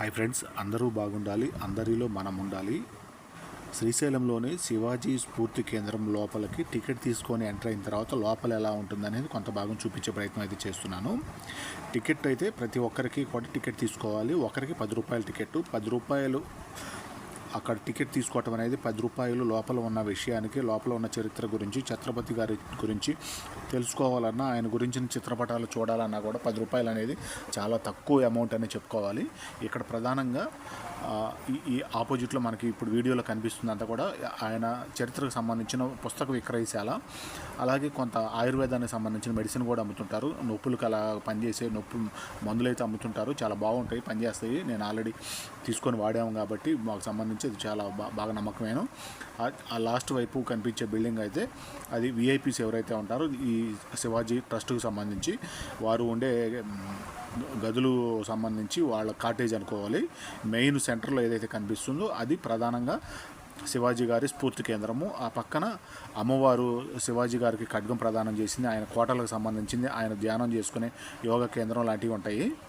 Hi friends, అందరూ బాగుండాలి, అందరిలో మనం ఉండాలి. శ్రీశైలంలోని శివాజీ స్ఫూర్తి కేంద్రం లోపలికి టికెట్ తీసుకొని ఎంటర్ అయిన తర్వాత లోపల ఎలా ఉంటుందనేది కొంత భాగం చూపించే ప్రయత్నం అయితే చేస్తున్నాను. టికెట్ అయితే ప్రతి ఒక్కరికి కూడా టికెట్ తీసుకోవాలి. ఒకరికి 10 రూపాయల టికెట్. 10 రూపాయలు అక్కడ టికెట్ తీసుకోవటం అనేది 10 రూపాయలు. లోపల ఉన్న విషయానికి, లోపల ఉన్న చరిత్ర గురించి, ఛత్రపతి గారి గురించి తెలుసుకోవాలన్నా, ఆయన గురించిన చిత్రపటాలు చూడాలన్నా కూడా 10 రూపాయలు అనేది చాలా తక్కువ అమౌంట్ అని చెప్పుకోవాలి. ఇక్కడ ప్రధానంగా ఈ ఆపోజిట్లో మనకి ఇప్పుడు వీడియోలో కనిపిస్తుందంతా కూడా ఆయన చరిత్రకు సంబంధించిన పుస్తక విక్రయశాల. అలాగే కొంత ఆయుర్వేదానికి సంబంధించిన మెడిసిన్ కూడా అమ్ముతుంటారు. నొప్పులకు అలా పనిచేసే మందులు అయితే అమ్ముతుంటారు. చాలా బాగుంటాయి, పనిచేస్తాయి. నేను ఆల్రెడీ తీసుకొని వాడాము కాబట్టి మాకు సంబంధించి అది చాలా బాగా నమ్మకమైన. ఆ లాస్ట్ వైపు కనిపించే బిల్డింగ్ అయితే అది విఐపీస్ ఎవరైతే ఉంటారో ఈ శివాజీ ట్రస్ట్కి సంబంధించి వారు ఉండే గదులు సంబంధించి వాళ్ళ కాటేజ్ అనుకోవాలి. మెయిన్ సెంటర్లో ఏదైతే కనిపిస్తుందో అది ప్రధానంగా శివాజీ గారి స్ఫూర్తి కేంద్రము. ఆ పక్కన అమ్మవారు శివాజీ గారికి ఖడ్గం ప్రదానం చేసింది, ఆయన కోటలకు సంబంధించింది, ఆయన ధ్యానం చేసుకునే యోగా కేంద్రం లాంటివి ఉంటాయి.